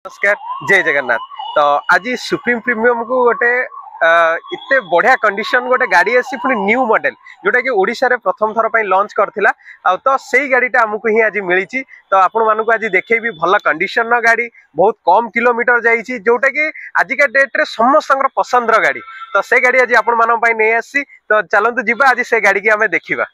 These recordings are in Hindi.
नमस्कार जय जगन्नाथ। तो आज सुप्रीम प्रीमियम को गोटे इतने बढ़िया कंडीशन गोटे गाड़ी आसी पुणी न्यू मॉडल जोटा कि ओडिशा रे प्रथम थर पर लॉन्च करथिला तो सही गाड़ीटा आमको ही आज मिली। तो आपण मानक आज देखेबी भल कंडीशन गाड़ी बहुत कम किलोमीटर जाइए जोटा कि आजिका डेट रे समस्त पसंद गाड़ी। तो से गाड़ी आज आपण मानक पई नै आसी। तो चलंतु जिबा आज से गाड़ी की आमे देखिबा।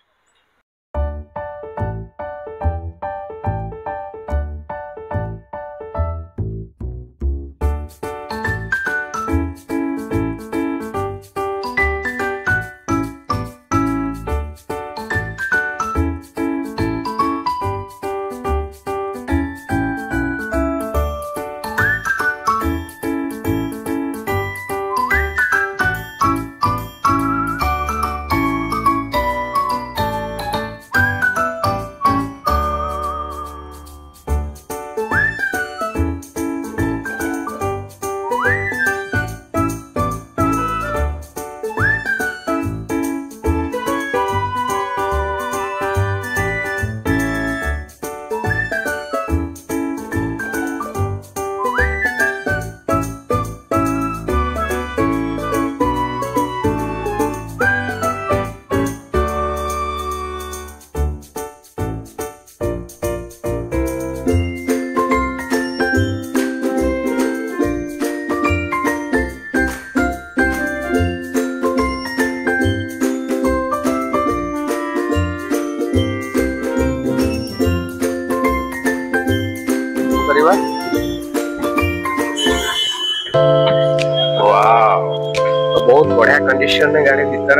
बहुत बढ़िया कंडीशन में गाड़ी भीतर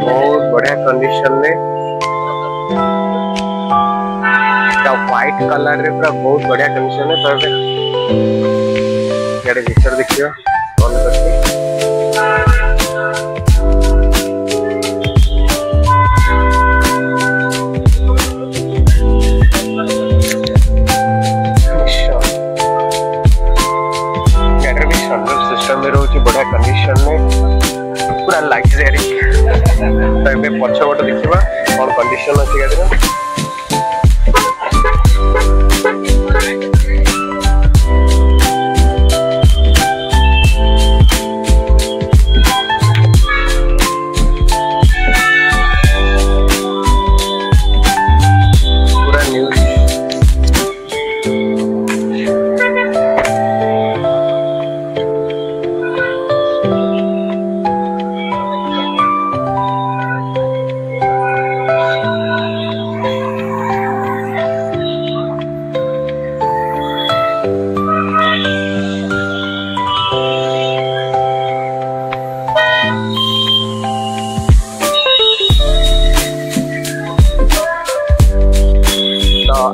बहुत बढ़िया कंडीशन में व्हाइट कलर रे पूरा बहुत बढ़िया कंडीशन में। तो गाड़ी भीतर देखियो ऑन करके बढ़िया कंडीशन में पूरा लग्जरी। तो ये पछपट देखा कौन कंडीशन अच्छी गाड़ी पूरा न्यू।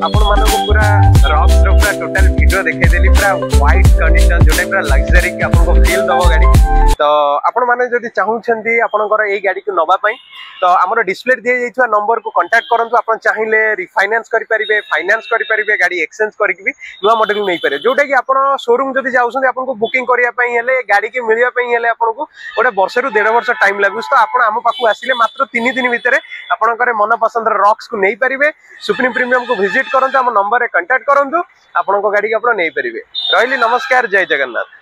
आपण मानक पूरा रॉक्स रो पूरा टोटल वीडियो देखे देली पूरा व्हाइट कंडीशन जोटा पूरा लग्जरी कि आपन को फील दबो गाड़ी। तो आपण माने जदी चाहुछंती आपनकर एई गाड़ी को नबा पई तो हमर डिस्प्ले दिए जाइछवा नंबर को कांटेक्ट करंतु। आपण चाहिले रिफाइनेंस करि परिबे, फाइनेंस करि परिबे, गाड़ी एक्सचेंज करिक भी नुवा मॉडल नै पारे। जोटा कि आपण शोरूम जदी जाउछंती आपन को बुकिंग करिया पई हेले गाड़ी के मिलिया पई हेले आपन को ओडे वर्ष रु 1.5 वर्ष टाइम लागुस। तो आपण हम पाखु आसिले मात्र 3 दिन भितरे आपनकर मन पसंद रॉक्स को नै परिबे। सुप्रीम प्रीमियम को विजिट करंतु, हम नंबर रे कांटेक्ट करंतु, आपन को गाड़ी के आपण नै परिबे। रहली नमस्कार जय जगन्नाथ।